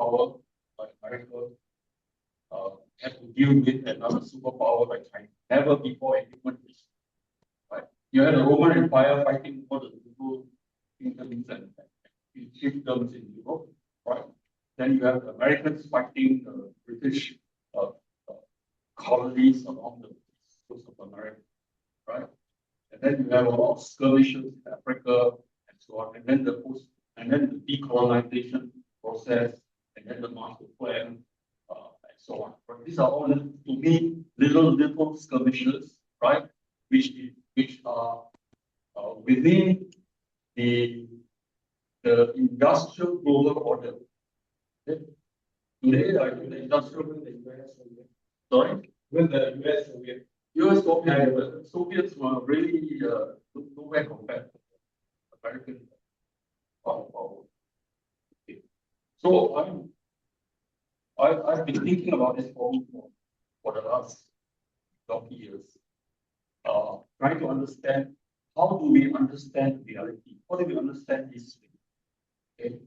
superpower like America have to deal with another superpower like China. Never before in human history. Right? You had the Roman Empire fighting for the little kingdoms and chiefdoms in Europe, right? Then you have the Americans fighting the British colonies along the coast of America, right? And then you have a lot of skirmishes in Africa and so on. And then the decolonization process, and then the master plan, and so on. But these are all, to me, little skirmishes, right? Which are within the industrial global order. Okay? Today, the industrial with the US Soviet. Sorry? With the US Soviet. US Soviet, the Soviets were really nowhere compared to the American power. Okay. So I've been thinking about this problem for the last 20 years. Trying to understand how do we understand reality? How do we understand history? Okay.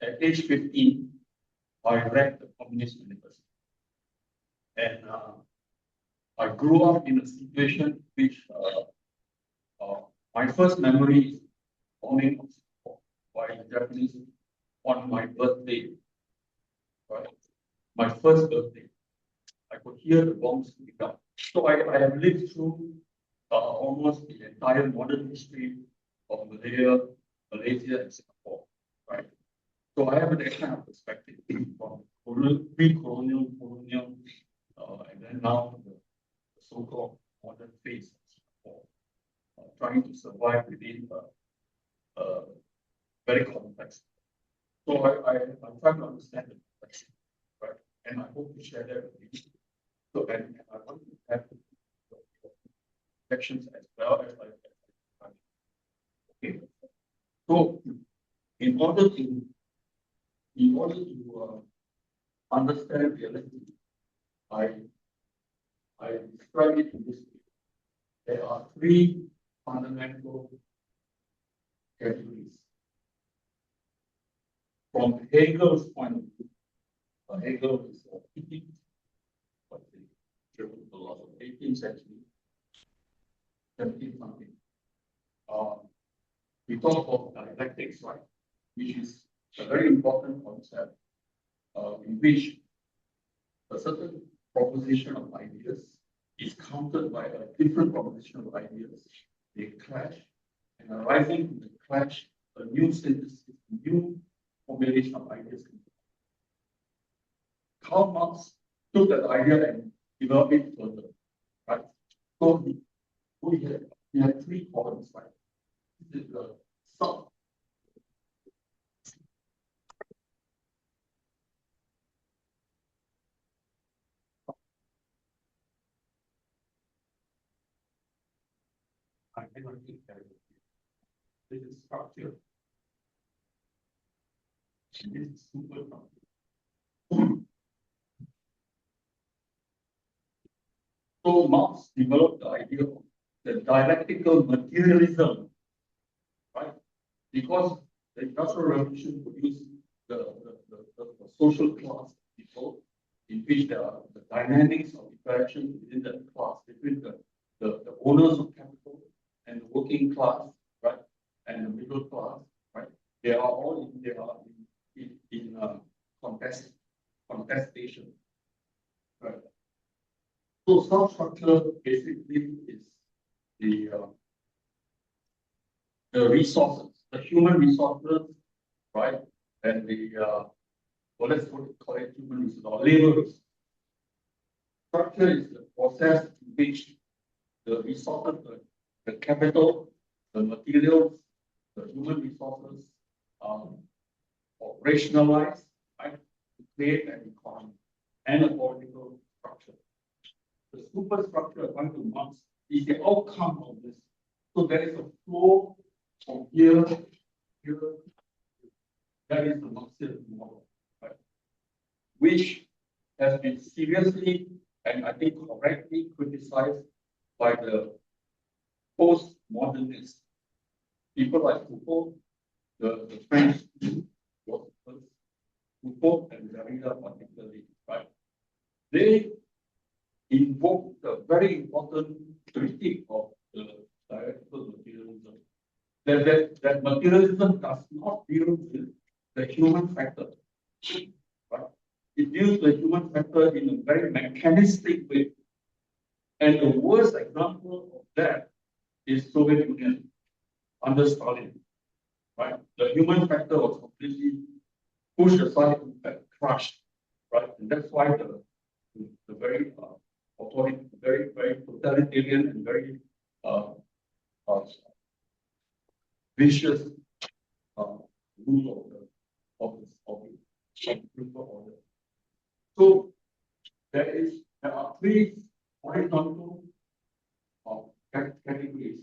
At age 15, I read the Communist Manifesto. And I grew up in a situation which my first memory is bombing by the Japanese on my birthday. Right? My first birthday. I could hear the bombs going down. So I have lived through almost the entire modern history of Malaysia, and Singapore. Right? So I have that kind of perspective from pre-colonial, colonial, and then now the so-called modern phase of Singapore, trying to survive within very complex. So I'm trying to understand the complexity, right? And I hope to share that with you. So and I want to have reflections as well as okay. So in order to understand reality, I describe it in this way. There are three fundamental categories. From Hegel's point of view, Hegel is a German philosopher, 18th century, 17th something. We talk about dialectics, right? Which is a very important concept in which a certain proposition of ideas is countered by a different proposition of ideas. They clash, and arising from the clash, a new synthesis, a new formulation of ideas. Karl Marx took that idea and developed it further, right? So we had three columns, right? This is the sub. I cannot keep that. This is structure. And this is super structure. So Marx developed the idea of the dialectical materialism, right? Because the Industrial Revolution produced the social class people, in which there are the dynamics of interaction within that class between the owners of capital and the working class, right, and the middle class, right? They are all in contestation, right? So substructure basically is the resources, the human resources, right, and let's call it human resources or labor resources. Structure is the process in which the resources, the capital, the materials, the human resources operationalized, right, to create an economy and a political structure. The superstructure, according to Marx, is the outcome of this. So there is a flow from here, here. That is the Marxian model, right? Which has been seriously and I think correctly criticized by the postmodernists. People like Foucault, the French philosophers, Foucault and Derrida particularly, right? They invoke the very important critique of the dialectical materialism. That materialism does not deal with the human factor, right? It deals with the human factor in a very mechanistic way. And the worst example of that is Soviet Union under Stalin, right? The human factor was completely pushed aside and crushed, right? And that's why the very very totalitarian and very vicious rule of the order. So there are three horizontal categories.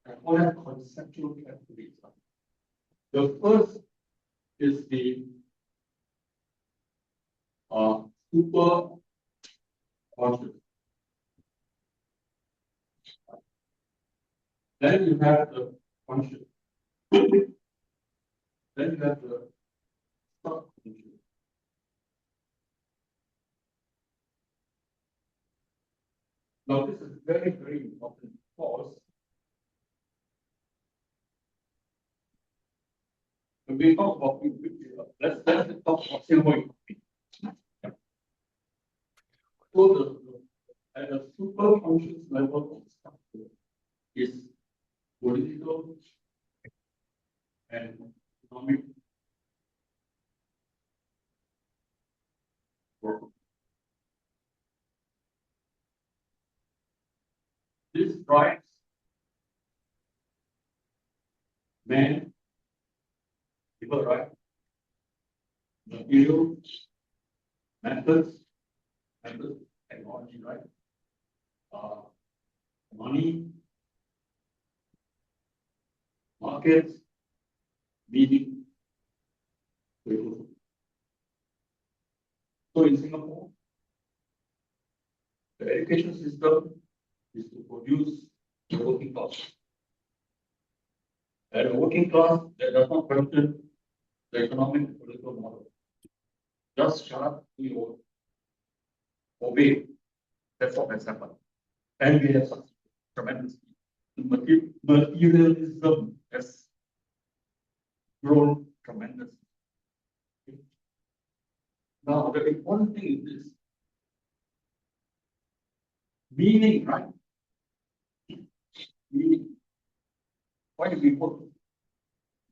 I call them conceptual categories. The first is the super conscious. Then you have the conscious. Then you have the subconscious. Now this is very, very important because when we talk about let's talk about Singapore economy. So at a super conscious level of structure is political and economic work. This drives man, people, right? Material, methods, technology, right? Money, markets, meaning. So in Singapore, the education system is to produce the working class. And a working class that does not question the economic and political model. Just shut up, we obey. That's what has happened. And we have such tremendous materialism has grown tremendously. Now, the important thing is this. Meaning, right? Meaning. Why do we work?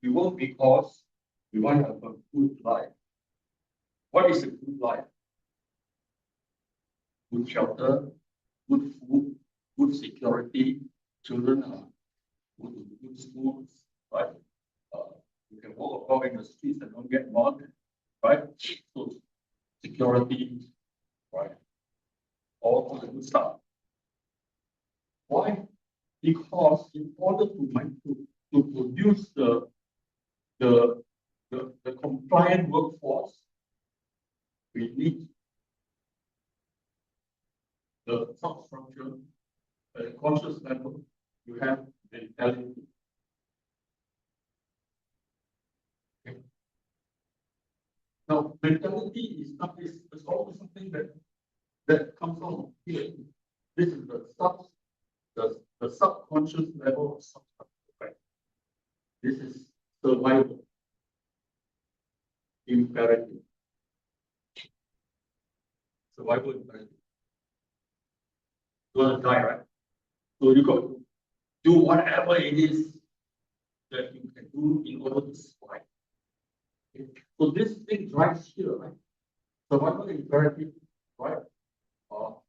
We work because we want to have a good life. What is a good life? Good shelter, good food, good security, children are good schools, right? You can walk about in the streets and don't get mugged, right? So security, right? All the good stuff. Why? Because in order to produce the compliant workforce, we need the substructure at a conscious level. You have mentality. Okay. Now, mentality is always something that comes on here. This is the subconscious level of substructure, right? This is survival, imperative. Survival imperative. You want to die, right? So you got to do whatever it is that you can do in order to survive. Okay. So this thing drives here, right? Survival imperative, right?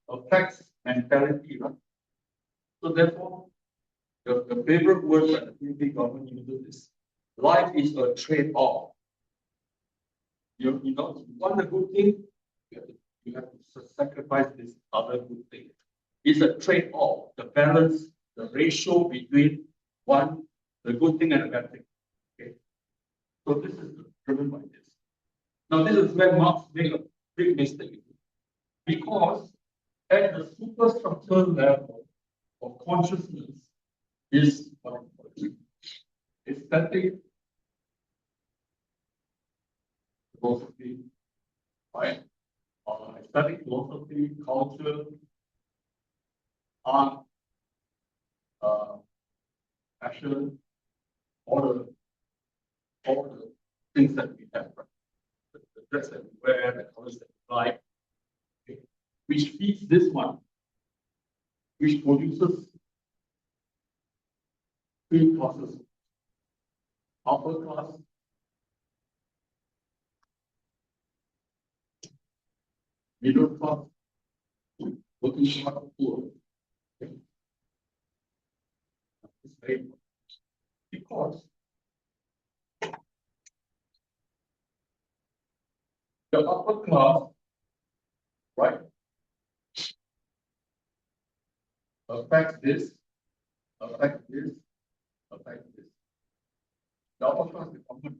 Affects mentality, right? So therefore, the favorite word that the PDP government uses is life is a trade-off. You want a good thing, you have to sacrifice this other good thing. It's a trade-off, the balance, the ratio between the good thing and the bad thing. Okay. So this is driven by this. Now this is where Marx made a big mistake. Because at the superstructural level of consciousness is aesthetic philosophy right? Studying philosophy, culture, art, fashion, all the things that we have, right? The dress that we wear, the colors that we like, okay? Which feeds this one, which produces three classes: upper class, middle class, working class, poor. Okay? It's very important because the upper class, right, affects this, affects this, affects this. The upper class is common.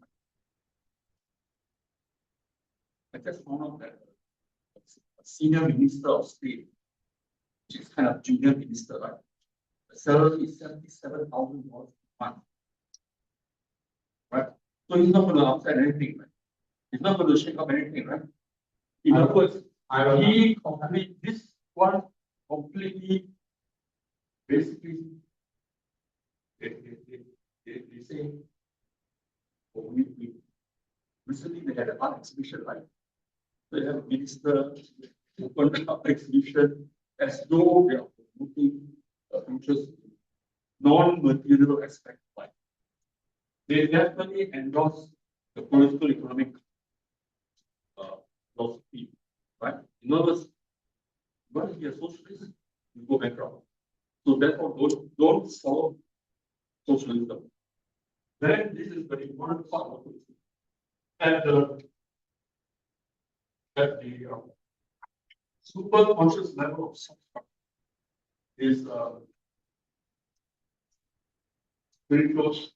I just found out that a senior minister of state, which is kind of junior minister, right? The salary is $77,000 a month, right? So he's not going to upset anything, right? He's not going to shake up anything, right? In other words, this one completely, basically, they say, oh, recently they had an art exhibition, right? They have a minister open an art exhibition as though they are promoting interest in non-material aspect of life. They definitely endorse the political economic philosophy, right? In other words, you want to be a socialist, you go bankrupt. So therefore, don't follow socialism. Then this is the important part of it. At the super conscious level of substance is very close.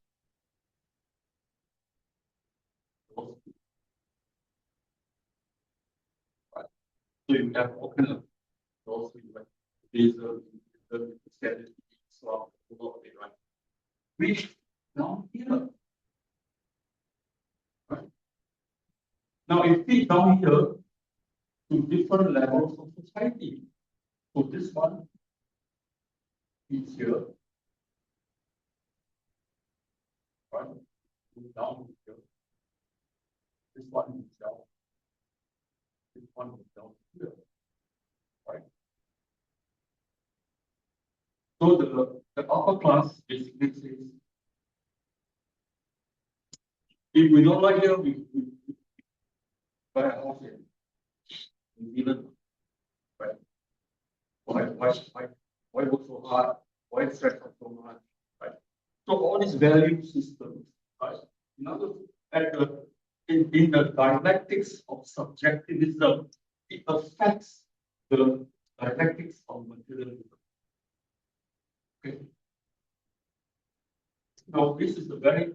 Right. So you have all kind of philosophy, like the standard, right? Which down here, right? Now it feeds down here to different levels of society. So this one is here, right? Move down here. This one is down. This one is down here, right? So the upper class basically says, if we don't like here, we buy a house in New Zealand, right? Why work so hard? Why stress out so much? Right? So all these value systems, right? In other in the dialectics of subjectivism, it affects the dialectics of materialism. Okay. Now this is a very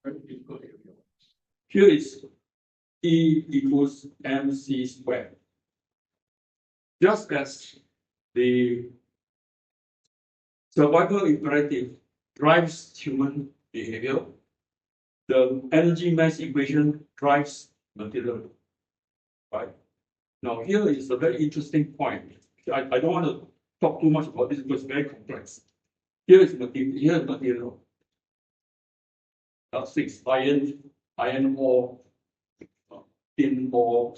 difficult area. Here is E equals mc squared. Just as the survival imperative drives human behavior, the energy mass equation drives material. Right? Now here is a very interesting point. I don't want to talk too much about this because it's very complex. Here is material. Six iron ore, tin ore,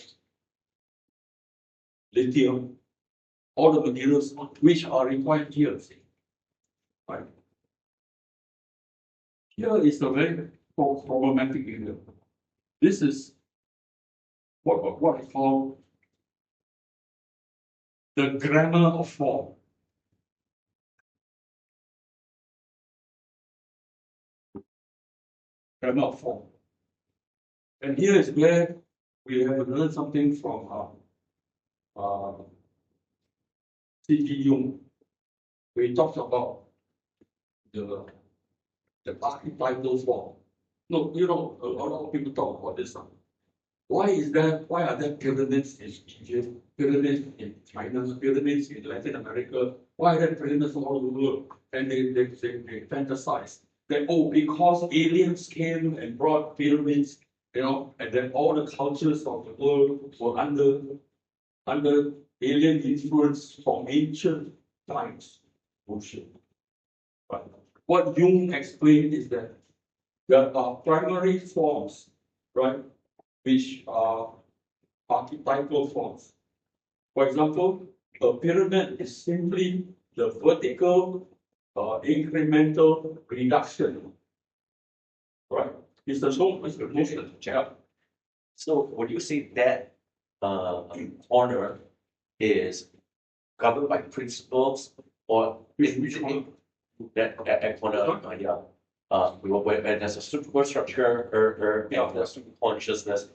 lithium, all the materials which are required here. Right? Here is a very problematic area. This is what I call the grammar of form. Grammar of form. And here is where we have learned something from C.G. Jung. We talked about the archetypal form. No, a lot of people talk about this. Why are there pyramids in Egypt, pyramids in China, pyramids in Latin America? Why are there pyramids all over the world? And they fantasize that, oh, because aliens came and brought pyramids you know, and then all the cultures of the world were under alien influence from ancient times. Bullshit. But what Jung explained is that there are primary forms, right, which are archetypal forms. For example, a pyramid is simply the vertical incremental reduction, right? It's the motion. So would you say that corner is governed by principles, or is usually that corner where there's a superstructure or there's consciousness,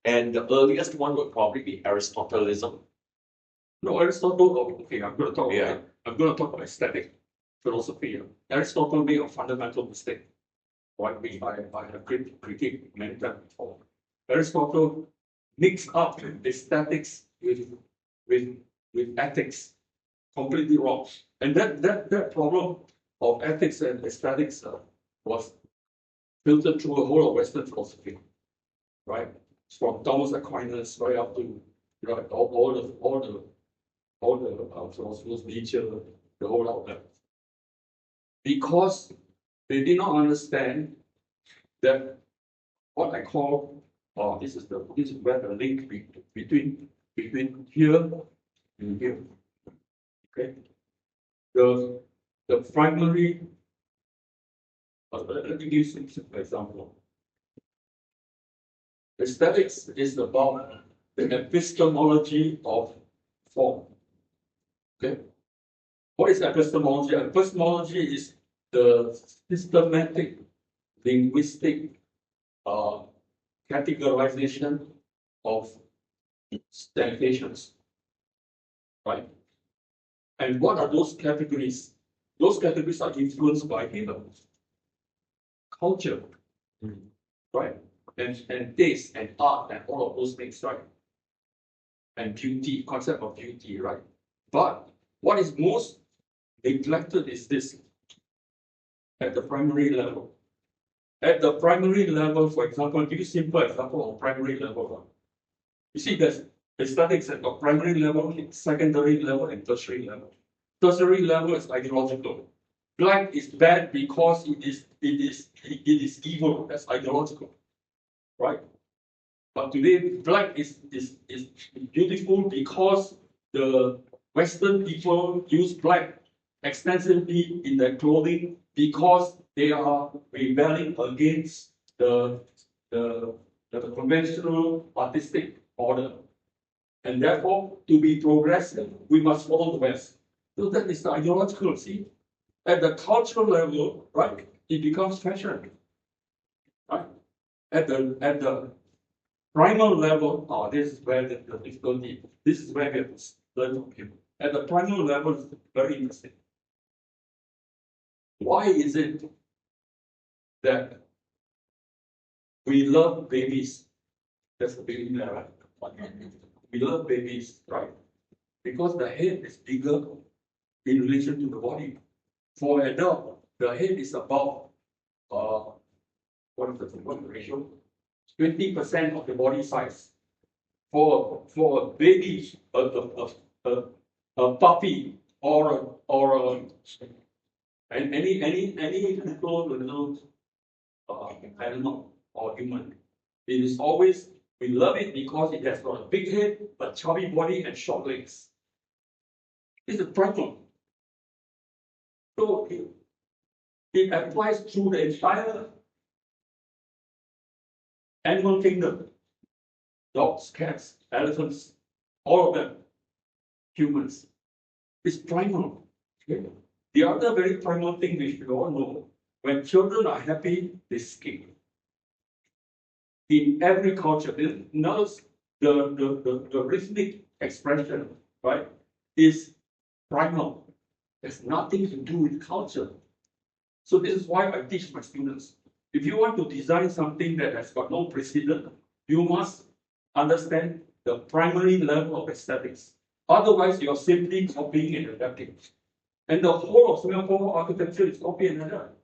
and the earliest one would probably be Aristotelianism. No, Aristotle. Okay, I'm going to talk about aesthetic philosophy. Aristotle made a fundamental mistake, right? Which I have critiqued many times before. Aristotle mixed up aesthetics with ethics, completely wrong. And that problem of ethics and aesthetics was filtered through the whole of Western philosophy, right? From Thomas Aquinas right up to all the philosophers, Nietzsche, the whole outlet. Because they did not understand that what I call, this is where the link between here and here. Okay, the primary. Let me give you some simple example. Aesthetics is about the epistemology of form. Okay, what is epistemology? Epistemology is the systematic linguistic categorization of sensations, right? And what are those categories? Those categories are influenced by culture, right? And taste and art and all of those things, right? And beauty, concept of beauty, right? But what is most neglected is this at the primary level. At the primary level, for example, give you a simple example of primary level. You see, there's aesthetics at the primary level, secondary level, and tertiary level. Tertiary level is ideological. Black is bad because it is evil. That's ideological, right? But today, black is beautiful because the Western people use black extensively in their clothing because they are rebelling against the conventional artistic order. And therefore, to be progressive, we must follow the West. So that is the ideological, see? At the cultural level, right, it becomes fashion. Right? At the primal level, this is where the difficulty, this is where we have to learn from people. At the primal level, it's very interesting. Why is it that we love babies? That's the baby there, right? We love babies, right? Because the head is bigger in relation to the body. For an adult, the head is about what is the ratio? 20% of the body size. For a baby, a puppy or any little animal or human, it is always, we love it because it has got a big head, but chubby body and short legs. It's a problem. So it applies through the entire animal kingdom. Dogs, cats, elephants, all of them, humans. It's primal. Okay? The other very primal thing which we all know, when children are happy, they skip. In every culture, notice the rhythmic expression, right, is primal. There's nothing to do with culture. So this is why I teach my students. If you want to design something that has got no precedent, you must understand the primary level of aesthetics. Otherwise, you're simply copying and adapting. And the whole of Singapore architecture is copy and adapt.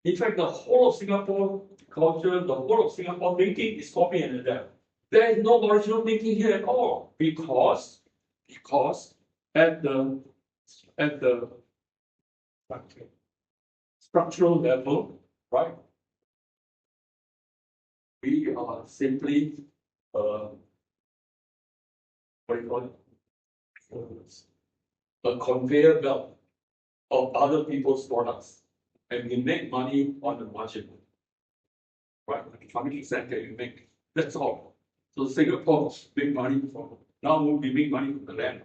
In fact, the whole of Singapore culture, the whole of Singapore thinking is copy and adapt. There is no original thinking here at all because at the structural level, right? We are simply what do you call it? A conveyor belt of other people's products, and we make money on the margin. Right? How many cents can you make? That's all. So Singapore make money from now we make money from the land.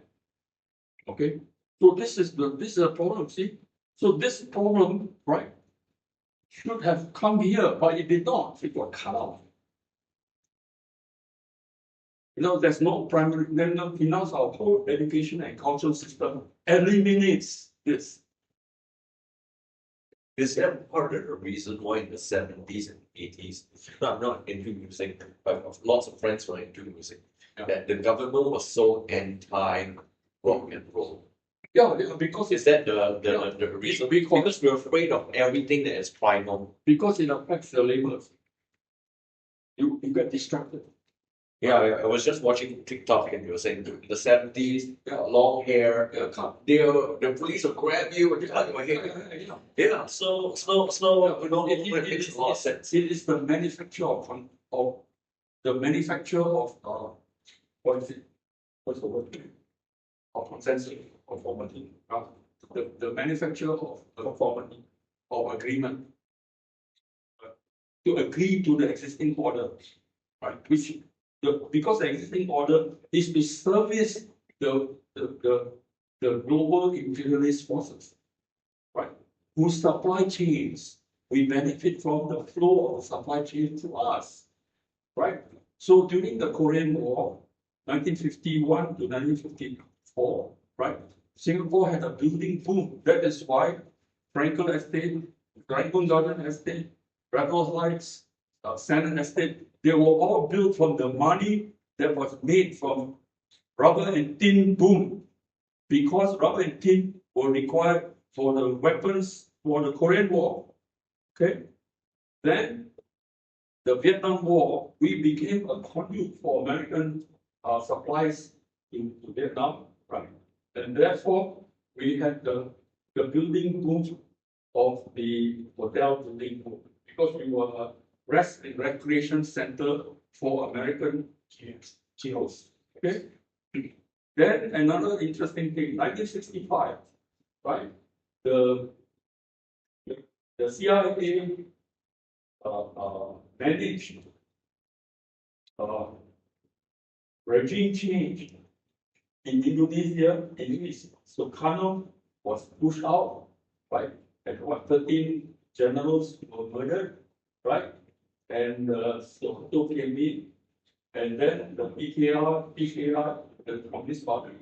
Okay? So this is a problem, see? So this problem, right, should have come here, but it did not. It got cut off. You know, there's no primary, then our whole education and cultural system eliminates this. Is that part of the reason why in the 70s and 80s, no, I'm not into music, but I have lots of friends who are into music, that the government was so anti-rock and roll? Yeah, because Is that the reason? Because we're afraid of everything that is primal. Because it affects the labels. You get distracted. Yeah, I was just watching TikTok and you were saying in the 70s, long hair, the police will grab you and cut your hair. Yeah, so you know, it makes a lot of sense. It is the manufacture of the manufacture of what is it? What's the word? Of consensus, conformity. The manufacture of conformity, of agreement, to agree to the existing order, right? Because the existing order is to service the global imperialist forces, right? Whose supply chains we benefit from the flow of the supply chain to us, right? So during the Korean War, 1951 to 1954, right? Singapore had a building boom. That is why Frankel Estate, Rangoon Garden Estate, Raffles Heights, Shannon Estate, they were all built from the money that was made from rubber and tin boom. Because rubber and tin were required for the weapons for the Korean War. Okay? Then the Vietnam War, we became a conduit for American supplies into Vietnam, right? And therefore, we had the building boom of the hotel building boom because we were a rest and recreation center for American heroes. Okay. Then another interesting thing, 1965, right? The CIA managed regime change in Indonesia. Sukarno was pushed out, right? And 13 generals were murdered, right? And Soeharto came in, and then the PKR, the Communist Party,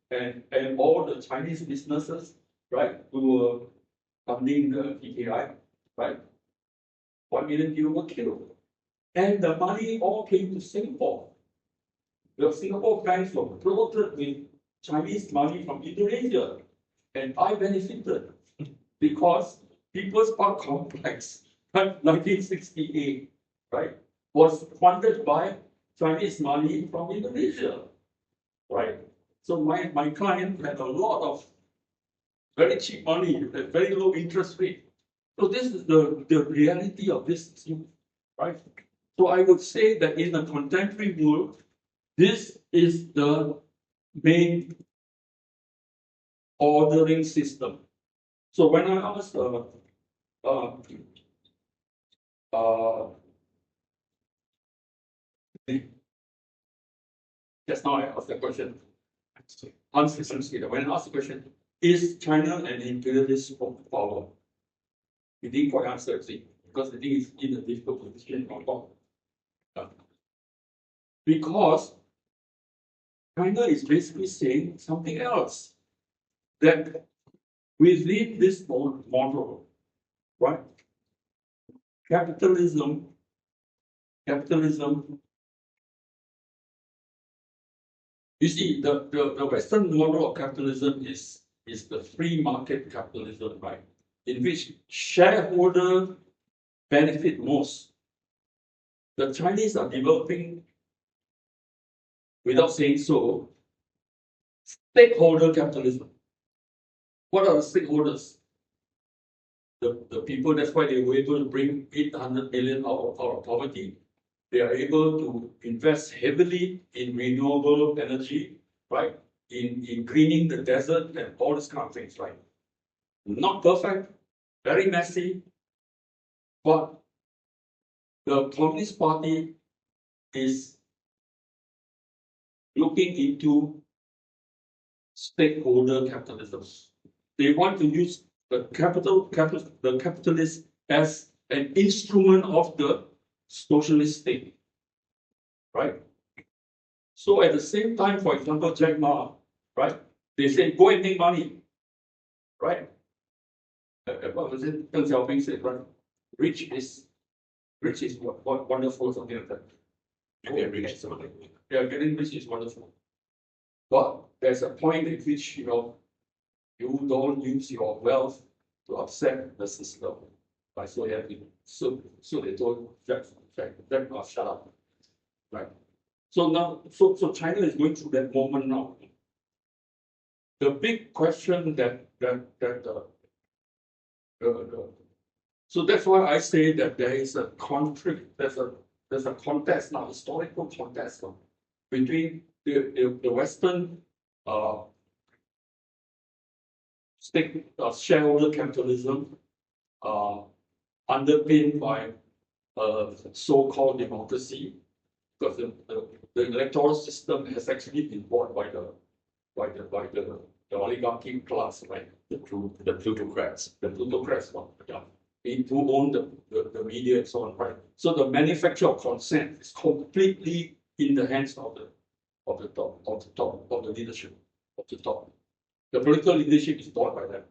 and all the Chinese businesses, right, who were funding the PKI, right? 1 million people were killed. And the money all came to Singapore. The Singapore banks were floated with Chinese money from Indonesia. And I benefited because People's Park Complex, 1968, right, was funded by Chinese money from Indonesia, right? So my client had a lot of very cheap money at very low interest rate. So this is the reality of this, right? So I would say that in the contemporary world, this is the main ordering system. So when I asked just now I asked the question, when I asked the question, is China an imperialist power? He didn't quite answer, see, because I think it's in a difficult position. Because China is basically saying something else. That within this model, right? Capitalism, you see, the Western model of capitalism is the free market capitalism, right? In which shareholder benefit most? The Chinese are developing, without saying so, stakeholder capitalism. What are the stakeholders? The people, that's why they were able to bring 800 million out of poverty. They are able to invest heavily in renewable energy, right? In greening the desert and all these kind of things, right? Not perfect, very messy, but the Communist Party is looking into stakeholder capitalism. They want to use the capitalist as an instrument of the socialist state, right? So at the same time, for example, Jack Ma, right? They say go and make money, right? What was it? Deng Xiaoping said, right? Rich is what wonderful, something like that. Get rich is something. Yeah, getting rich is wonderful. But there's a point at which you don't use your wealth to upset the system. Right? So you have to, so they told Jack Ma, shut up. Right. So now so China is going through that moment now. The big question so that's why I say that there is a conflict, there's a contest now, historical contest now, between the Western shareholder capitalism underpinned by so-called democracy, because the electoral system has actually been bought by the oligarchy class, right? The plutocrats. The plutocrats, yeah, who own the media and so on, right? So the manufacture of consent is completely in the hands of the leadership of the top. The political leadership is bought by them.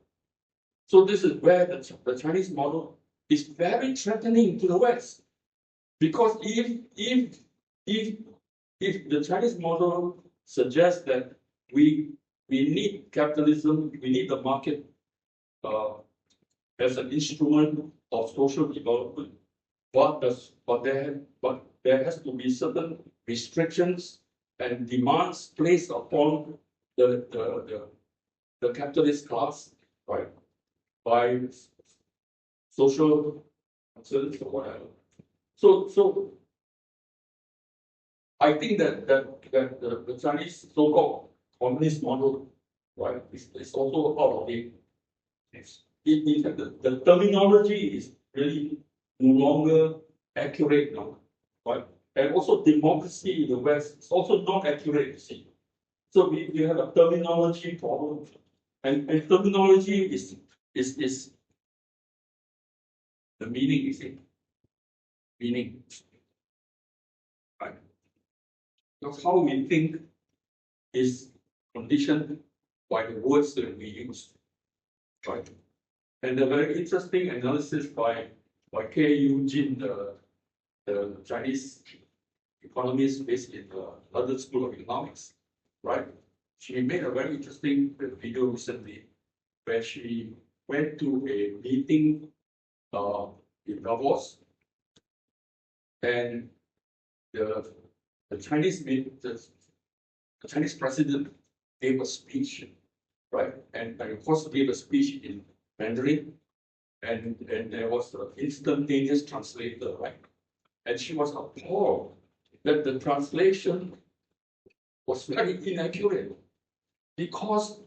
So this is where the Chinese model is very threatening to the West, because if the Chinese model suggests that we need capitalism, we need the market as an instrument of social development, but there has to be certain restrictions and demands placed upon the capitalist class, right, by social concerns or whatever. So I think that the Chinese so-called communist model, right, is also out of date. The terminology is really no longer accurate now, right? And also democracy in the West is also not accurate, you see. So we have a terminology problem, and terminology is the meaning, you see. Meaning, right? Because how we think is conditioned by the words that we use, right? And a very interesting analysis by K.U. Jin, the Chinese economist based in the London School of Economics, right? She made a very interesting video recently where she went to a meeting in Davos, and the Chinese president gave a speech, right? And of course gave a speech in Mandarin, and there was an instantaneous translator, right? And she was appalled that the translation was very inaccurate, because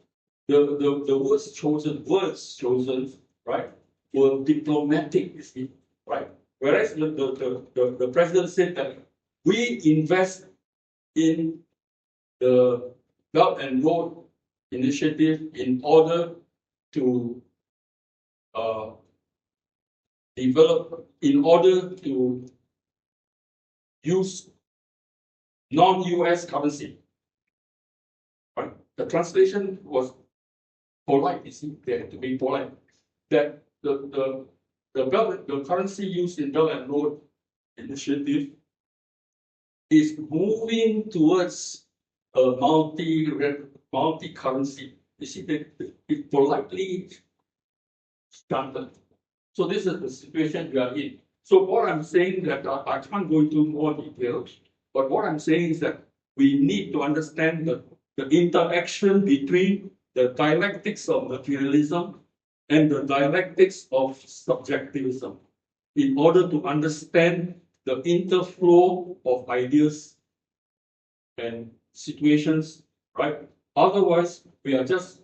the words chosen, right, were diplomatic, you see, right? Whereas the president said that we invest in the Belt and Road Initiative in order to develop, in order to use non-US currency. Right? The translation was polite, you see, they had to be polite. That the currency used in Belt and Road Initiative is moving towards a multi-currency. You see, it politely started. So this is the situation we are in. So what I'm saying that I can't go into more details, but what I'm saying is that we need to understand the interaction between the dialectics of materialism and the dialectics of subjectivism in order to understand the interflow of ideas and situations, right? Otherwise, we are just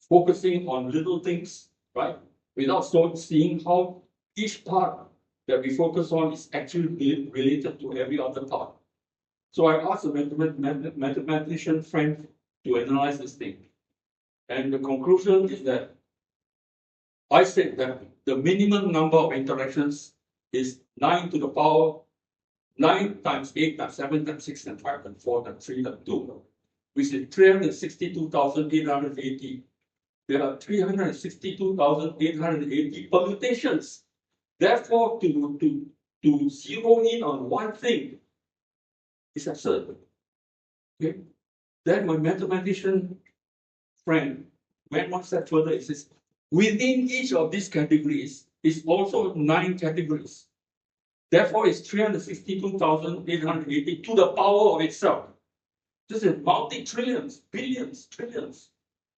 focusing on little things, right? Without seeing how each part that we focus on is actually related to every other part. So I asked a mathematician friend to analyze this thing. And the conclusion is that I said that the minimum number of interactions is 9 to the power 9 times 8 times 7 times 6 times 5 times 4 times 3 times 2, which is 362,880. There are 362,880 permutations. Therefore, to zero in on one thing is absurd. Okay? Then my mathematician friend went one step further. He says, within each of these categories is also 9 categories. Therefore, it's 362,880 to the power of itself. This is multi-trillions, billions, trillions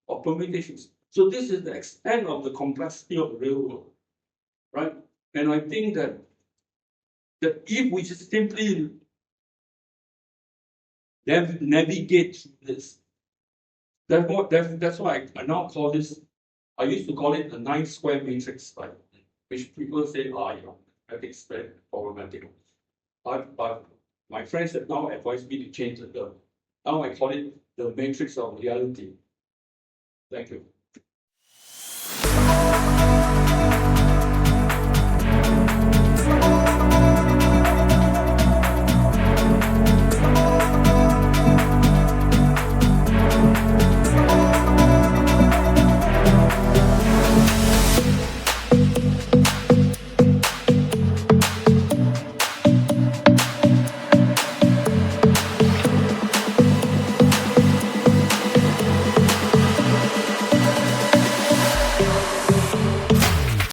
of permutations. So this is the extent of the complexity of the real world, right? And I think that if we just simply navigate through this, that's why I now call this, I used to call it the 9 square matrix, right? Which people say, I think it's very problematic. But my friends have now advised me to change the term. Now I call it the matrix of reality. Thank you.